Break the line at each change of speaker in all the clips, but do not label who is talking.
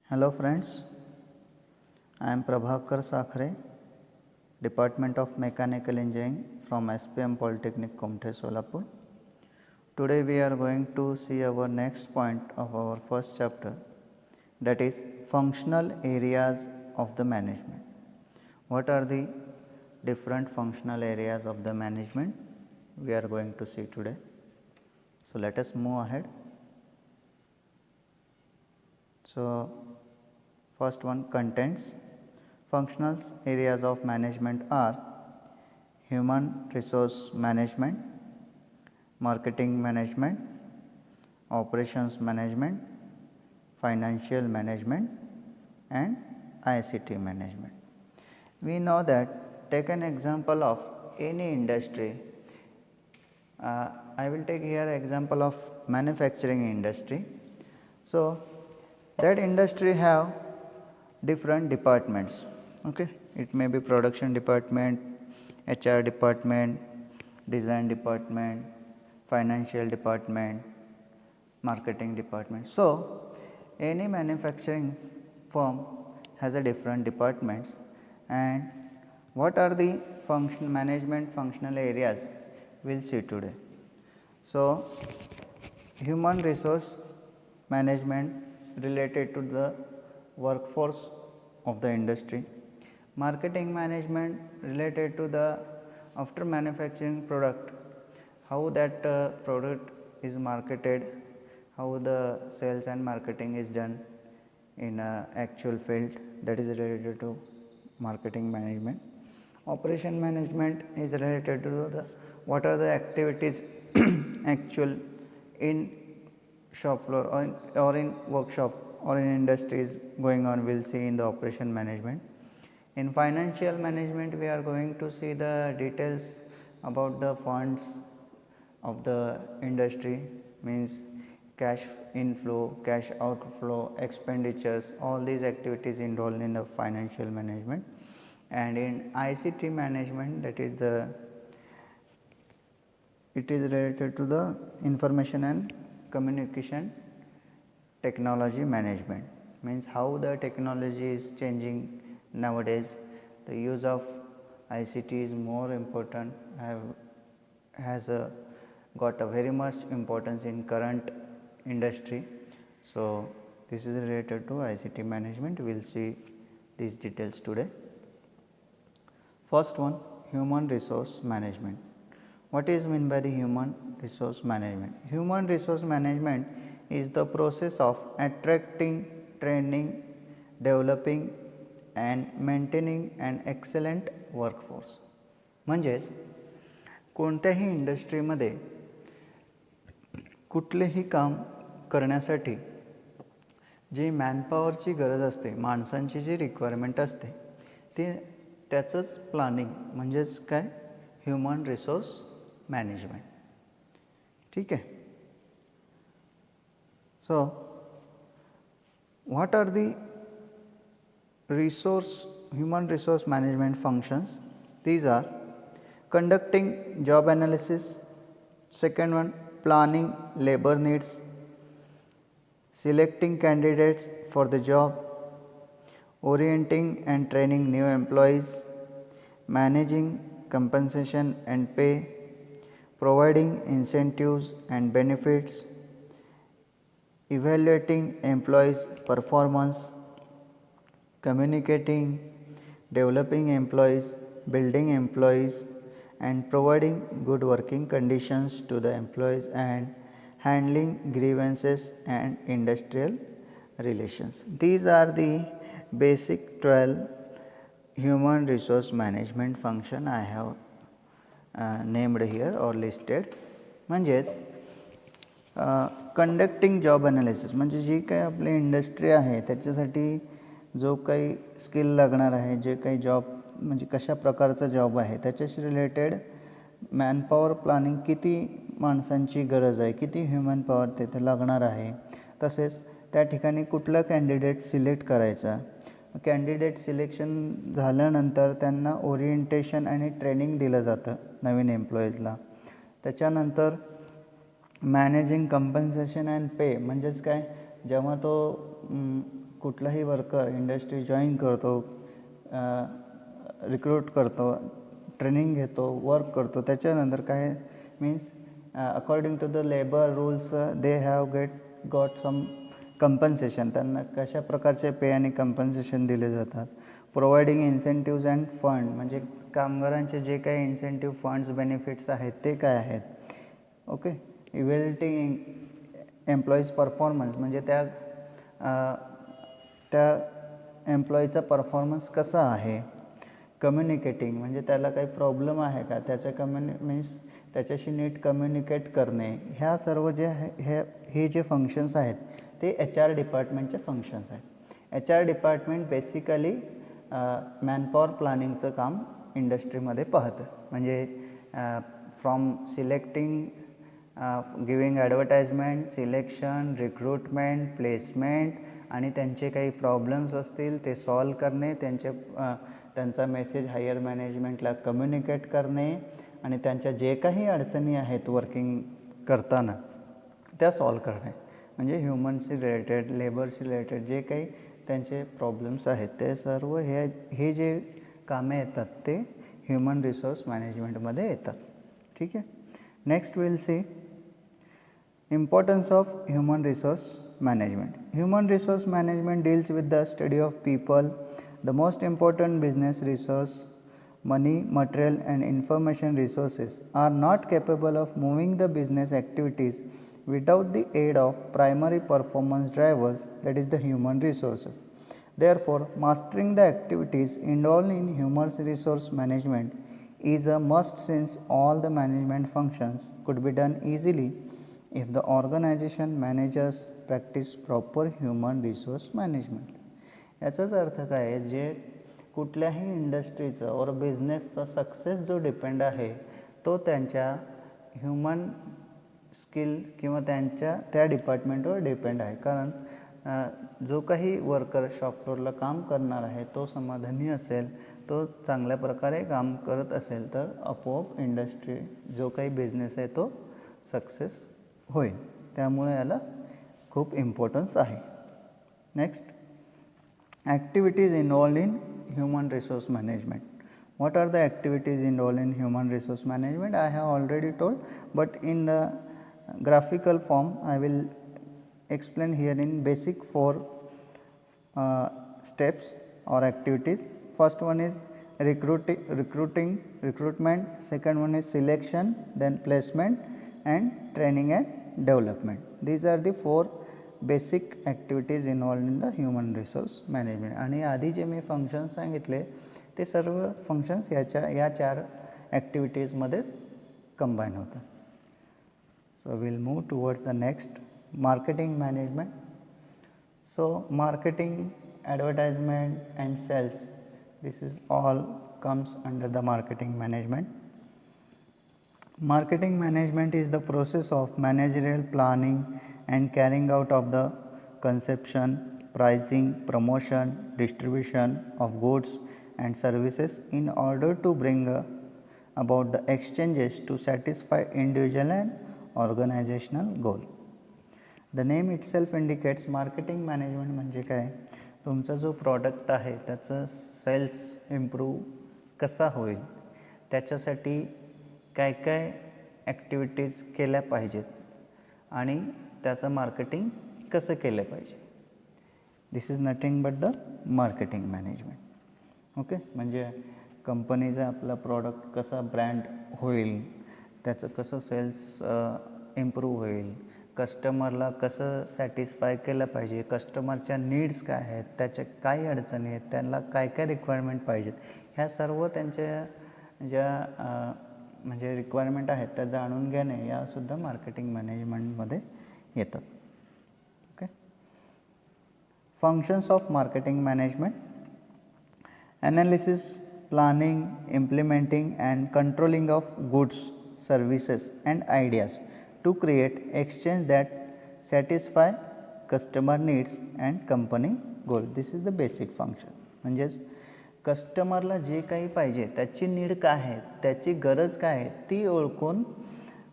Hello friends, I am Prabhakar Sakhre, Department of Mechanical Engineering from SPM Polytechnic Kumte Solapur. Today we are going to see our next point of our first chapter, that is functional areas of the management. What are the different functional areas of the management we are going to see today. So let us move ahead. So first one, contents. Functional areas of management are human resource management, marketing management, operations management, financial management and ICT management. We know that, take an example of any industry. I will take here example of manufacturing industry. So that industry have different departments. Okay, it may be production department, HR department, design department, financial department, marketing department. So any manufacturing firm has a different departments, and what are the management functional areas we'll see today. So human resource management related to the workforce of the industry, marketing management related to the after manufacturing product, how that product is marketed, how the sales and marketing is done in actual field, that is related to marketing management. Operation management is related to the what are the activities actual in shop floor or in workshop or in industries going on, we will see in the operation management. In financial management we are going to see the details about the funds of the industry, means cash inflow, cash outflow, expenditures, all these activities involved in the financial management. And in ICT management, that is it is related to the information and communication technology management, means how the technology is changing nowadays. The use of ICT is more important, has got a very much importance in current industry. So this is related to ICT management. We will see these details today. First one, human resource management. What is meant by the human resource management? Human resource management is the process of attracting, training, developing and maintaining an excellent workforce. म्हणजेच कोणत्याही इंडस्ट्रीमध्ये कुठलेही काम करण्यासाठी जी मॅनपॉवरची गरज असते, माणसांची जी requirement असते, ती त्याचंच प्लॅनिंग म्हणजेच काय, ह्युमन रिसोर्स मॅनेजमेंट. ठीक आहे. So what are the human resource management functions? These are conducting job analysis, second one planning labor needs, selecting candidates for the job, orienting and training new employees, managing compensation and pay, providing incentives and benefits, evaluating employees' performance, communicating, developing employees, building employees and providing good working conditions to the employees, and handling grievances and industrial relations. These are the basic 12 human resource management function I have named here or listed. म्हणजेच conducting job analysis म्हणजे जी काही आपली industry आहे त्याच्यासाठी जो काही skill लागणार आहे, जे काही जॉब म्हणजे कशा प्रकारचा जॉब आहे त्याच्याशी रिलेटेड मॅनपॉवर प्लॅनिंग, किती माणसांची गरज आहे, किती ह्युमन पॉवर तिथे लागणार आहे, तसेच त्या ठिकाणी कुठला कॅन्डिडेट सिलेक्ट करायचा, कॅन्डिडेट सिलेक्शन झाल्यानंतर त्यांना ओरिएंटेशन आणि ट्रेनिंग दिलं जातं नवीन एम्प्लॉईजला. त्याच्यानंतर मॅनेजिंग कंपन्सेशन अँड पे म्हणजेच काय, जेव्हा तो कुठलाही वर्कर इंडस्ट्री जॉईन करतो, रिक्रूट करतो, ट्रेनिंग घेतो, वर्क करतो, त्याच्यानंतर काय means according to the labour rules they have got some compensation. त्यांना कशा प्रकारचे पे आणि कंपन्सेशन दिले जातात. प्रोव्हाइडिंग इन्सेंटिव्ज अँड फंड, म्हणजे कामगारांचे जे काही इन्सेंटिव्ह फंड्स बेनिफिट्स आहेत ते काय आहेत. ओके. इव्हॅल्युएटिंग एम्प्लॉईज परफॉर्मन्स, म्हणजे त्या एम्प्लॉईचा परफॉर्मन्स कसा आहे. कम्युनिकेटिंग, म्हणजे त्याला काही प्रॉब्लेम आहे का, त्याच्या मीन्स त्याच्याशी नीट कम्युनिकेट करणे. ह्या सर्व जे आहे हे जे फंक्शन्स आहेत ते HR डिपार्टमेंटचे फंक्शन्स आहेत. HR डिपार्टमेंट बेसिकली मॅनपॉवर प्लॅनिंगचं काम इंडस्ट्रीमध्ये पाहतं. म्हणजे from selecting, giving advertisement, selection, recruitment, placement आणि त्यांचे काही प्रॉब्लेम्स असतील ते सॉल्व करणे, त्यांचा मेसेज हायर मॅनेजमेंटला कम्युनिकेट करणे आणि त्यांच्या जे काही अडचणी आहेत वर्किंग करताना त्या सॉल्व करणे. म्हणजे ह्युमनशी रिलेटेड, लेबरशी रिलेटेड जे काही त्यांचे प्रॉब्लेम्स आहेत ते सर्व हे जे कामे येतात ते ह्युमन रिसोर्स मॅनेजमेंटमध्ये येतात. ठीक आहे. Next will see importance of human resource management. Human resource management deals with the study of people, the most important business resource. Money, material and information resources are not capable of moving the business activities without the aid of primary performance drivers, that is the human resources. Therefore, mastering the activities involved in human resource management is a must, since all the management functions could be done easily if the organization managers practice proper human resource management. याचाच अर्थ काय आहे, जे कुठल्याही इंडस्ट्रीचं और बिझनेसचा success जो depend आहे तो त्यांच्या ह्युमन स्किल किंवा त्या डिपार्टमेंटवर डिपेंड आहे. कारण जो काही वर्कर शॉप फ्लोअरला काम करणार आहे तो समाधानी असेल, तो चांगल्या प्रकारे काम करत असेल तर आपोआप इंडस्ट्री जो काही बिझनेस आहे तो सक्सेस होईल. त्यामुळे याला खूप इम्पॉर्टन्स आहे. Next, activities involved in human resource management. What are the activities involved in human resource management? I have already told, but in the graphical form I will explain here in basic 4 steps or activities. First one is recruitment, second one is selection, then placement and training and development. These are the 4 basic activities involved in the human resource management. आणि आधी जे मी functions सांगितले ते सर्व functions या 4 ॲक्टिव्हिटीजमध्येच combine होतात. So will move towards the next, marketing management. So marketing, advertisement and sales, this is all comes under the marketing management. Marketing management is the process of managerial planning and carrying out of the conception, pricing, promotion, distribution of goods and services in order to bring about the exchanges to satisfy individual and organizational goal. The name itself indicates marketing management म्हणजे काय, तुमचा जो product आहे त्याचं cells improve कसा होईल, त्याच्यासाठी काय काय ॲक्टिव्हिटीज केल्या पाहिजेत आणि त्याचं मार्केटिंग कसं केलं पाहिजे. This is nothing but the marketing management. Okay. म्हणजे कंपनीचा आपला प्रॉडक्ट कसा ब्रँड होईल, त्याचं कसं सेल्स इम्प्रूव्ह होईल, कस्टमरला कसं सॅटिस्फाय केलं पाहिजे, कस्टमरच्या नीड्स काय आहेत, त्याच्या काय अडचणी आहेत, त्यांना काय काय रिक्वायरमेंट पाहिजेत, ह्या सर्व त्यांच्या ज्या म्हणजे रिक्वायरमेंट आहेत त्या जाणून घेणे यासुद्धा मार्केटिंग मॅनेजमेंटमध्ये येतात. Okay. Functions of marketing management: analysis, planning, implementing and controlling of goods, services and ideas to create exchange that satisfy customer needs and company goal. This is the basic function. म्हणजेच कस्टमरला जे काही पाहिजे, त्याची need काय आहे, त्याची गरज काय आहे ती ओळखून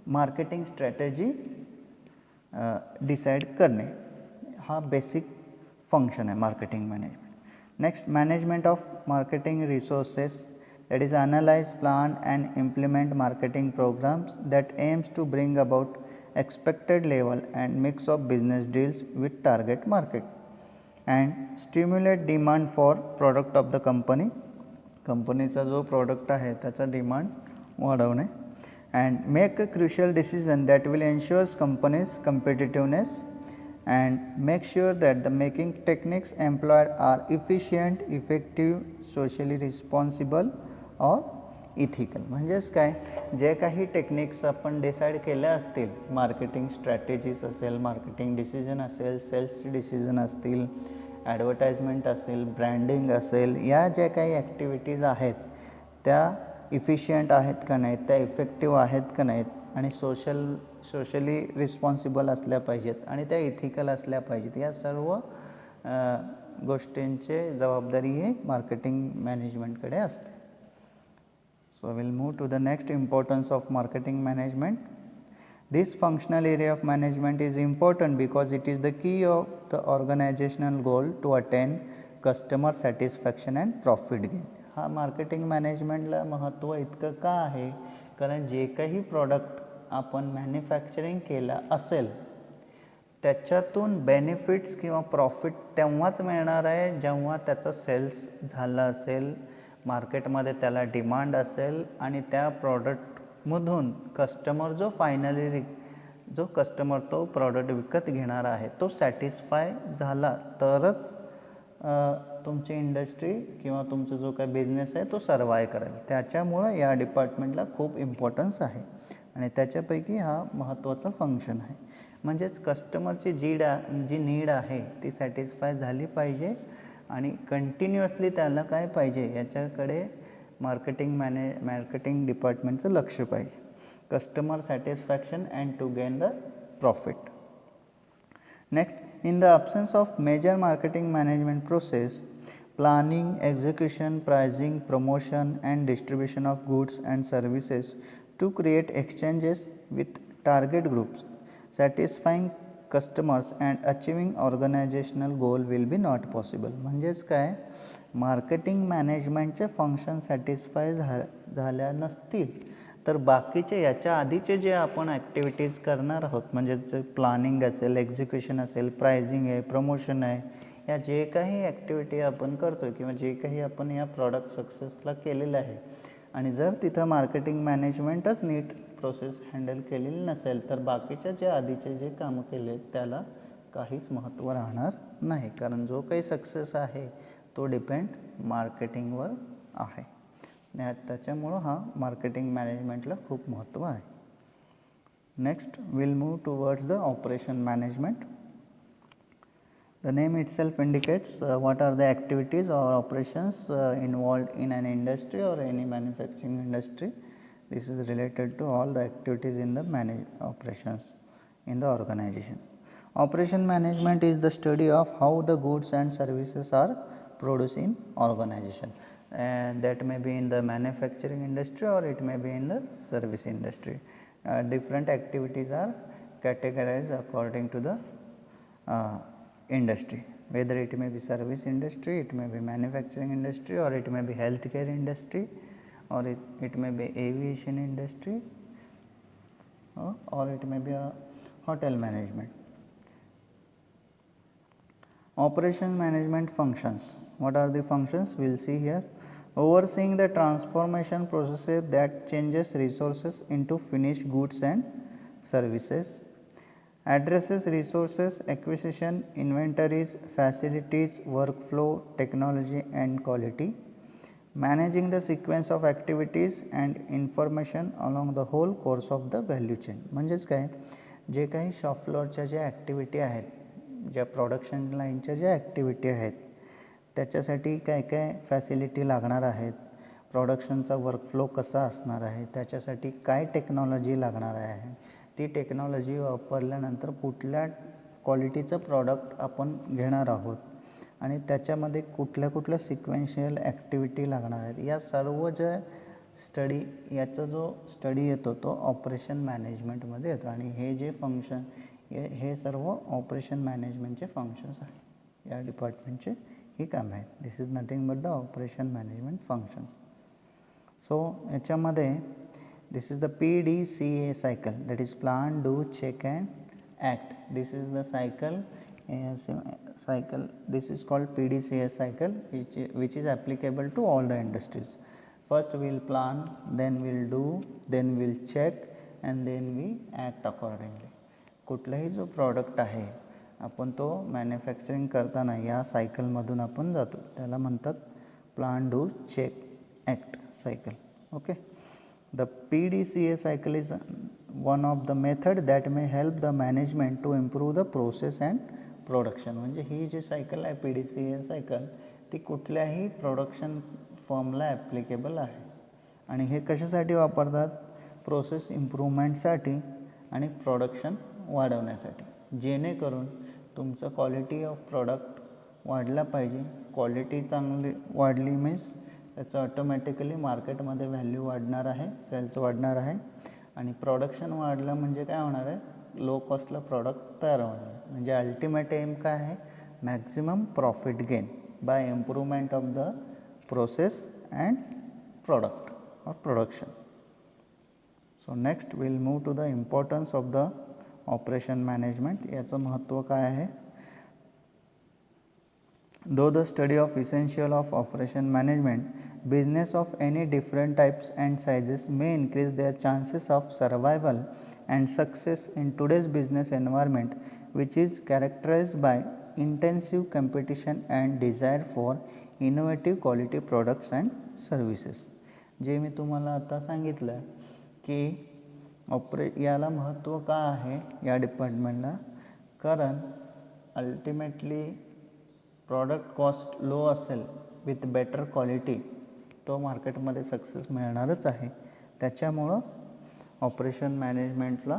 मार्केटिंग स्ट्रॅटेजी डिसाईड करणे, हा बेसिक function है marketing management. Next, management of marketing resources, that is analyze, plan and implement marketing programs that aims to bring about expected level and mix of business deals with target market and stimulate demand for product of the company. कंपनीचा जो product आहे त्याचा demand वाढवणे and make a crucial decision that will ensure company's competitiveness and make sure that the making techniques employed are efficient, effective, socially responsible or ethical. म्हणजेच काय, जे काही techniques आपण डिसाईड केल्या असतील, मार्केटिंग स्ट्रॅटेजीज असेल, मार्केटिंग डिसिजन असेल, cells decision असतील, ॲडव्हर्टाइजमेंट असेल, ब्रँडिंग असेल, या ज्या काही ॲक्टिव्हिटीज आहेत त्या इफिशियंट आहेत का नाहीत, त्या इफेक्टिव्ह आहेत का नाहीत आणि सोशली रिस्पॉन्सिबल असल्या पाहिजेत आणि त्या इथिकल असल्या पाहिजेत. या सर्व गोष्टींची जबाबदारी ही मार्केटिंग मॅनेजमेंटकडे असते. So will move to the next importance of marketing management. This functional area of management is important because it is the key of the organizational goal to attain customer satisfaction and profit gain. हा marketing मॅनेजमेंटला महत्त्व इतकं का आहे, कारण जे काही product आपण manufacturing केलं असेल त्याच्यातून बेनिफिट्स किंवा प्रॉफिट तेव्हाच मिळणार आहे जेव्हा त्याचं सेल्स झालं असेल, मार्केटमध्ये त्याला डिमांड असेल आणि त्या प्रॉडक्टमधून कस्टमर जो कस्टमर तो प्रॉडक्ट विकत घेणार आहे तो सॅटिस्फाय झाला तरच तुमची इंडस्ट्री किंवा तुमचा जो काही बिझनेस आहे तो सर्वाय करेल. त्याच्यामुळं या डिपार्टमेंटला खूप इम्पॉर्टन्स आहे आणि त्याच्यापैकी हा महत्त्वाचा फंक्शन आहे. म्हणजेच कस्टमरची जी नीड आहे ती सॅटिस्फाय झाली पाहिजे आणि कंटिन्युअसली त्याला काय पाहिजे याच्याकडे मार्केटिंग डिपार्टमेंटचं लक्ष पाहिजे. Customer satisfaction and to gain the profit. Next, in the absence of major marketing management process, planning, execution, pricing, promotion and distribution of goods and services to create exchanges with target groups, satisfying customers and achieving organizational goal will be not possible. म्हणजेच काय, marketing मॅनेजमेंटचे function satisfy झाल्या नसतील तर बाकीचे याच्या आधीचे जे आपण ॲक्टिव्हिटीज करणार आहोत, म्हणजे जे प्लॅनिंग असेल, एक्झिक्युशन असेल, प्राइसिंग आहे, प्रमोशन आहे, या जे काही ॲक्टिव्हिटी आपण करतो आहे किंवा जे काही आपण या प्रॉडक्ट सक्सेसला केलेलं आहे आणि जर तिथं मार्केटिंग मॅनेजमेंटच नीट प्रोसेस हँडल केलेली नसेल तर बाकीच्या जे आधीचे जे कामं केले त्याला काहीच महत्त्व राहणार नाही, कारण जो काही सक्सेस आहे तो डिपेंड मार्केटिंगवर आहे. त्याच्यामुळं हा मार्केटिंग मॅनेजमेंटला खूप महत्त्व आहे. Next will move towards the operation management. The name itself indicates what are the activities or operations involved in an industry or any manufacturing industry. This is related to all the activities in the operations in the organization. Operation management is the study of how the goods and services are produced in organization. And that may be in the manufacturing industry or it may be in the service industry. Different activities are categorized according to the industry, whether it may be service industry, it may be manufacturing industry, or it may be healthcare industry, or it may be aviation industry, or it may be a hotel management. Operation management functions. What are the functions? We will see here. Overseeing the transformation processes that changes resources into finished goods and services, addresses resources acquisition, inventories, facilities, workflow, technology and quality, managing the sequence of activities and information along the whole course of the value chain. म्हणजेच काय, जे काही shop फ्लोअरच्या ज्या activity आहेत, ज्या production लाईनच्या ज्या activity आहेत त्याच्यासाठी काय काय फॅसिलिटी लागणार आहेत, प्रोडक्शनचा वर्कफ्लो कसा असणार आहे, त्याच्यासाठी काय टेक्नॉलॉजी लागणार आहे, ती टेक्नॉलॉजी वापरल्यानंतर कुठल्या क्वालिटीचं प्रॉडक्ट आपण घेणार आहोत आणि त्याच्यामध्ये कुठल्या सिक्वेन्शियल ॲक्टिव्हिटी लागणार आहेत, या सर्व ज्या याचा जो स्टडी येतो तो ऑपरेशन मॅनेजमेंटमध्ये येतो आणि हे जे फंक्शन हे सर्व ऑपरेशन मॅनेजमेंटचे फंक्शन्स आहेत. या डिपार्टमेंटचे ही कामे आहेत. This is nothing but the operation management functions. So याच्यामध्ये this is the PDCA cycle, that is plan, do, check and act. This is the cycle. This is called PDCA cycle, which is applicable to all the industries. First we will plan, then we will do, then we will check and then we act accordingly. कुठलाही जो product आहे आपण तो manufacturing करताना या सायकलमधून आपण जातो, त्याला म्हणतात plan, do, check, act cycle. Okay. The PDCA cycle is one of the method that may help the management to improve the process and production. म्हणजे ही जी सायकल आहे PDCA सायकल ती कुठल्याही प्रोडक्शन फर्मला ॲप्लिकेबल आहे. आणि हे कशासाठी वापरतात? प्रोसेस इम्प्रूव्हमेंटसाठी आणि प्रोडक्शन वाढवण्यासाठी, जेणेकरून तुमचं क्वालिटी ऑफ प्रोडक्ट वाढला पाहिजे. क्वालिटी चांगली वाढली मीन्स त्याचं ऑटोमॅटिकली मार्केटमध्ये व्हॅल्यू वाढणार आहे, सेल्स वाढणार आहे. आणि प्रोडक्शन वाढलं म्हणजे काय होणार आहे? लो कॉस्टला प्रॉडक्ट तयार होणार आहे. म्हणजे अल्टिमेट एम काय आहे? Maximum profit gain by improvement of the process and product और production. So next will move to the importance of the operation management. याचं महत्त्व काय आहे? Though the study of essential of operation management, business of any different types and sizes may increase their chances of survival and success in today's business environment, which is characterized by intensive competition and desire for innovative quality products and services. जे मी तुम्हाला आता सांगितलं की याला महत्त्व का आहे या डिपार्टमेंटला? कारण अल्टिमेटली प्रॉडक्ट कॉस्ट लो असेल विथ बेटर क्वालिटी तो मार्केटमध्ये सक्सेस मिळणारच आहे. त्याच्यामुळं ऑपरेशन मॅनेजमेंटचं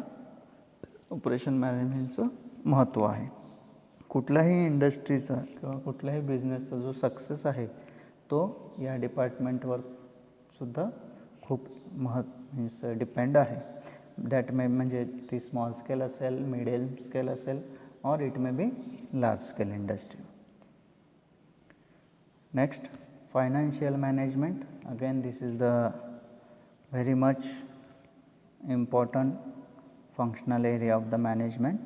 महत्त्व आहे. कुठल्याही इंडस्ट्रीचा किंवा कुठल्याही बिझनेसचा जो सक्सेस आहे तो या डिपार्टमेंटवर सुद्धा खूप मीन्स डिपेंड आहे. दॅट मे म्हणजे ती स्मॉल स्केल असेल, मिडियम स्केल असेल और it may be large scale industry. Next, financial management. Again, this is the very much important functional area of the management.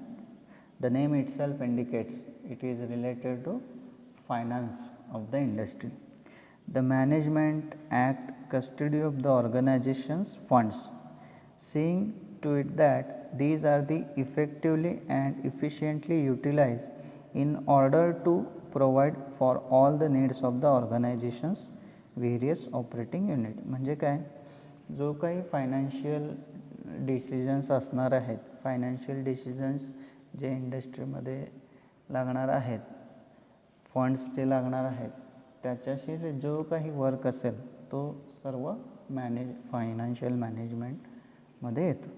The name itself indicates it is related to finance of the industry. The management act custody of the organization's funds, seeing to it that these are the effectively and efficiently utilized in order to provide for all the needs of the organization's various operating unit. म्हणजे काय? जो काही financial decisions असणार आहेत, financial decisions जे इंडस्ट्रीमध्ये लागणार आहेत, फंड्स जे लागणार आहेत, त्याच्याशी जो काही वर्क असेल तो सर्व फायनान्शियल मॅनेजमेंटमध्ये येतो.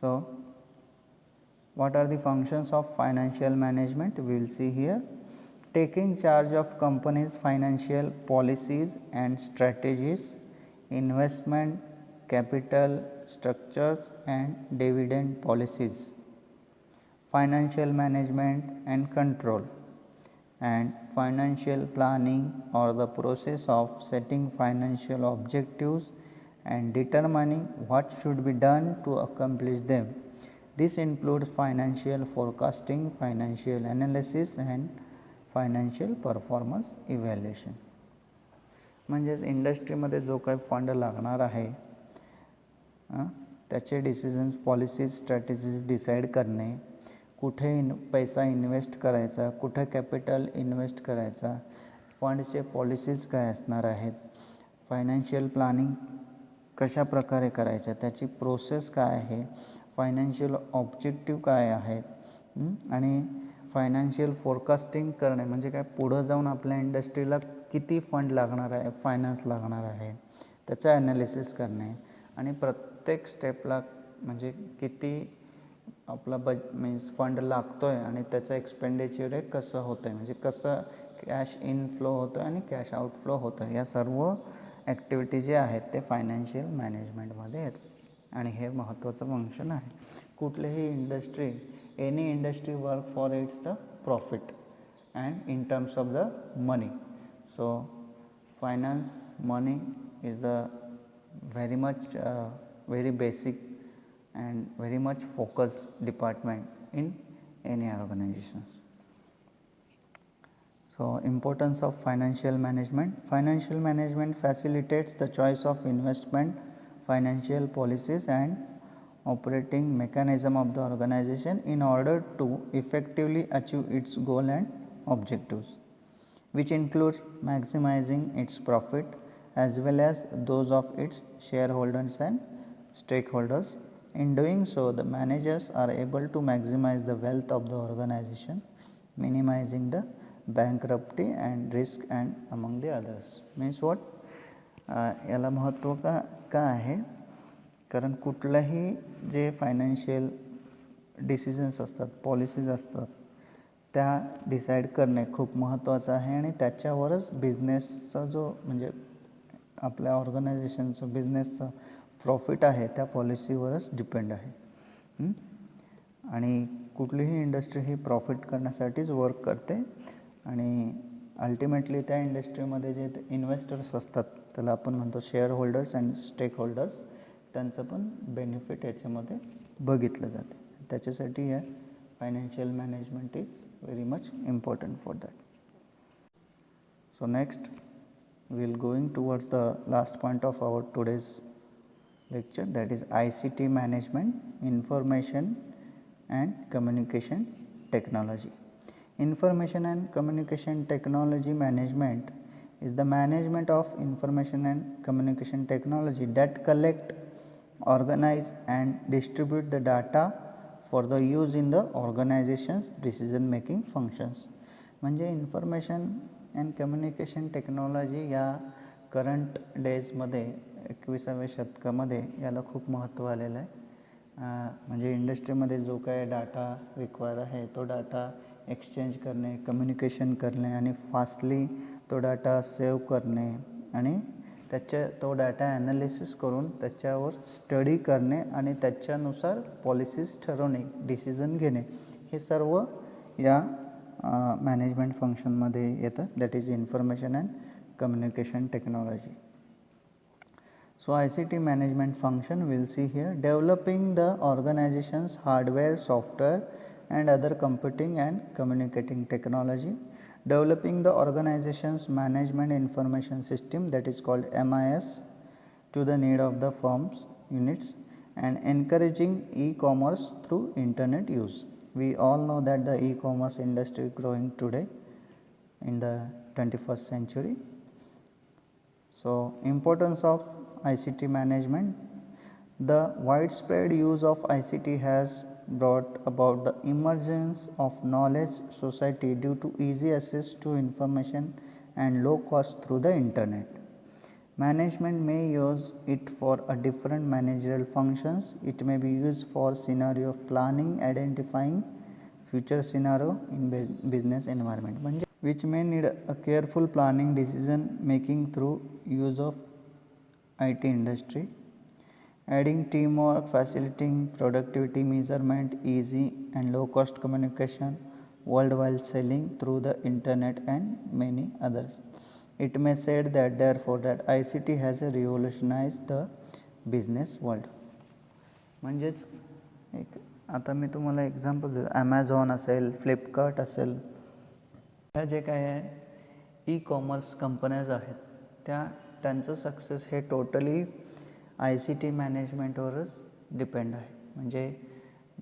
So what are the functions of financial management? We will see here. Taking charge of companies' financial policies and strategies, investment, capital structures and dividend policies, financial management and control, and financial planning or the process of setting financial objectives and determining what should be done to accomplish them. This includes financial forecasting, financial analysis and financial performance evaluation. म्हणजेच इंडस्ट्रीमध्ये जो काही fund लागणार आहे त्याचे decisions, policies, strategies decide करणे, कुठे पैसा इन्व्हेस्ट करायचा, कुठे कॅपिटल इन्व्हेस्ट करायचा, फंडचे पॉलिसीज काय असणार आहेत, फायनान्शियल प्लॅनिंग कशा प्रकारे करायचं, त्याची प्रोसेस काय आहे, फायनान्शियल ऑब्जेक्टिव्ह काय आहेत, आणि फायनान्शियल फोरकास्टिंग करणे म्हणजे काय? पुढं जाऊन आपल्या इंडस्ट्रीला किती फंड लागणार आहे, फायनान्स लागणार आहे, त्याचं ॲनालिसिस करणे. आणि प्रत्येक स्टेपला म्हणजे किती आपला मीन्स फंड लागतो आहे आणि त्याचं एक्सपेंडिचर हे कसं होतं आहे, म्हणजे कसं कॅश इनफ्लो होतं आहे आणि कॅश आउटफ्लो होतं आहे, या सर्व ॲक्टिव्हिटी जे आहेत ते फायनान्शियल मॅनेजमेंटमध्ये येतात. आणि हे महत्त्वाचं फंक्शन आहे. कुठलीही industry, any industry work for its the profit and in terms of the money. So finance, money is the very much very basic and very much focused department in any organizations. So importance of financial management. Financial management facilitates the choice of investment, financial policies and operating mechanism of the organization in order to effectively achieve its goal and objectives, which includes maximizing its profit as well as those of its shareholders and stakeholders. In doing so, the managers are able to maximize the wealth of the organization, minimizing the bankruptcy and risk and among the others. Means what? याला महत्त्व का आहे, कारण कुठलाही जे financial decisions असतात, policies असतात, त्या डिसाईड करणे खूप महत्त्वाचं आहे आणि त्याच्यावरच बिझनेसचा जो म्हणजे आपल्या ऑर्गनायझेशनचं बिझनेसचं प्रॉफिट आहे त्या पॉलिसीवरच डिपेंड आहे. आणि कुठलीही इंडस्ट्री ही प्रॉफिट करण्यासाठीच वर्क करते आणि अल्टिमेटली त्या इंडस्ट्रीमध्ये जे इन्व्हेस्टर्स असतात त्याला आपण म्हणतो shareholders and stakeholders, त्यांचं पण बेनिफिट याच्यामध्ये बघितलं जाते. त्याच्यासाठी या financial management is very much important for that. So next we will going towards the last point of our today's lecture, that is ICT management, information and communication technology. Information and communication technology management is the management of information and communication technology that collect, organize and distribute the data for the use in the organization's decision making functions. म्हणजे information and communication technology या current डेजमध्ये 21व्या शतकामध्ये याला खूप महत्त्व आलेलं आहे. म्हणजे इंडस्ट्रीमध्ये जो काय डाटा रिक्वायर आहे तो डाटा एक्सचेंज करणे, कम्युनिकेशन करणे आणि फास्टली तो डाटा सेव्ह करणे आणि तो डाटा ॲनालिसिस करून त्याच्यावर स्टडी करणे आणि त्याच्यानुसार पॉलिसीज ठरवणे, डिसिजन घेणे, हे सर्व या मॅनेजमेंट फंक्शनमध्ये येतं. That is information and communication technology. So ICT management function we'll see here, developing the organization's hardware, software and other computing and communicating technology, developing the organization's management information system, that is called MIS, to the need of the firm's units, and encouraging e-commerce through internet use. We all know that the e-commerce industry is growing today in the 21st century. So importance of ICT management. The widespread use of ICT has brought about the emergence of knowledge society due to easy access to information and low cost through the internet. Management may use it for a different managerial functions. It may be used for scenario planning, identifying future scenario in business environment, which may need a careful planning, decision making through use of IT industry, adding teamwork, facilitating productivity measurement, easy and low cost communication, worldwide selling through the internet and many others. It may said that therefore that ICT has revolutionized the business world. म्हणजेच एक आता मी तुम्हाला example देतो, Amazon असेल, Flipkart असेल, ह्या जे काय आहे ई कॉमर्स कंपन्याज आहेत त्यांचं सक्सेस हे टोटली ICT मॅनेजमेंटवरच डिपेंड आहे. म्हणजे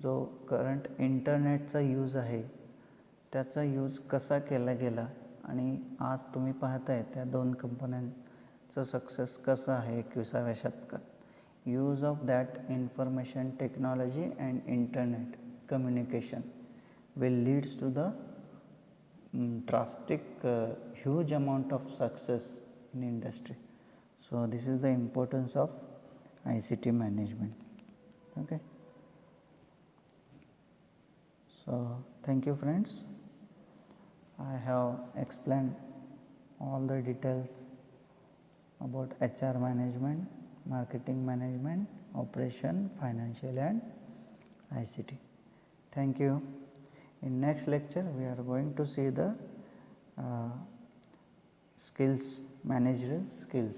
जो करंट इंटरनेटचा यूज आहे त्याचा यूज कसा केला गेला आणि आज तुम्ही पाहताय त्या दोन कंपन्यांचं सक्सेस कसं आहे 21व्या शतकात. Use of that information technology and internet communication will leads to the drastic huge amount of success in industry. So this is the importance of ICT management. Okay, so thank you friends. I have explained all the details about HR management, marketing management, operation, financial and ICT. Thank you. In next lecture we are going to see the skills, managerial skills.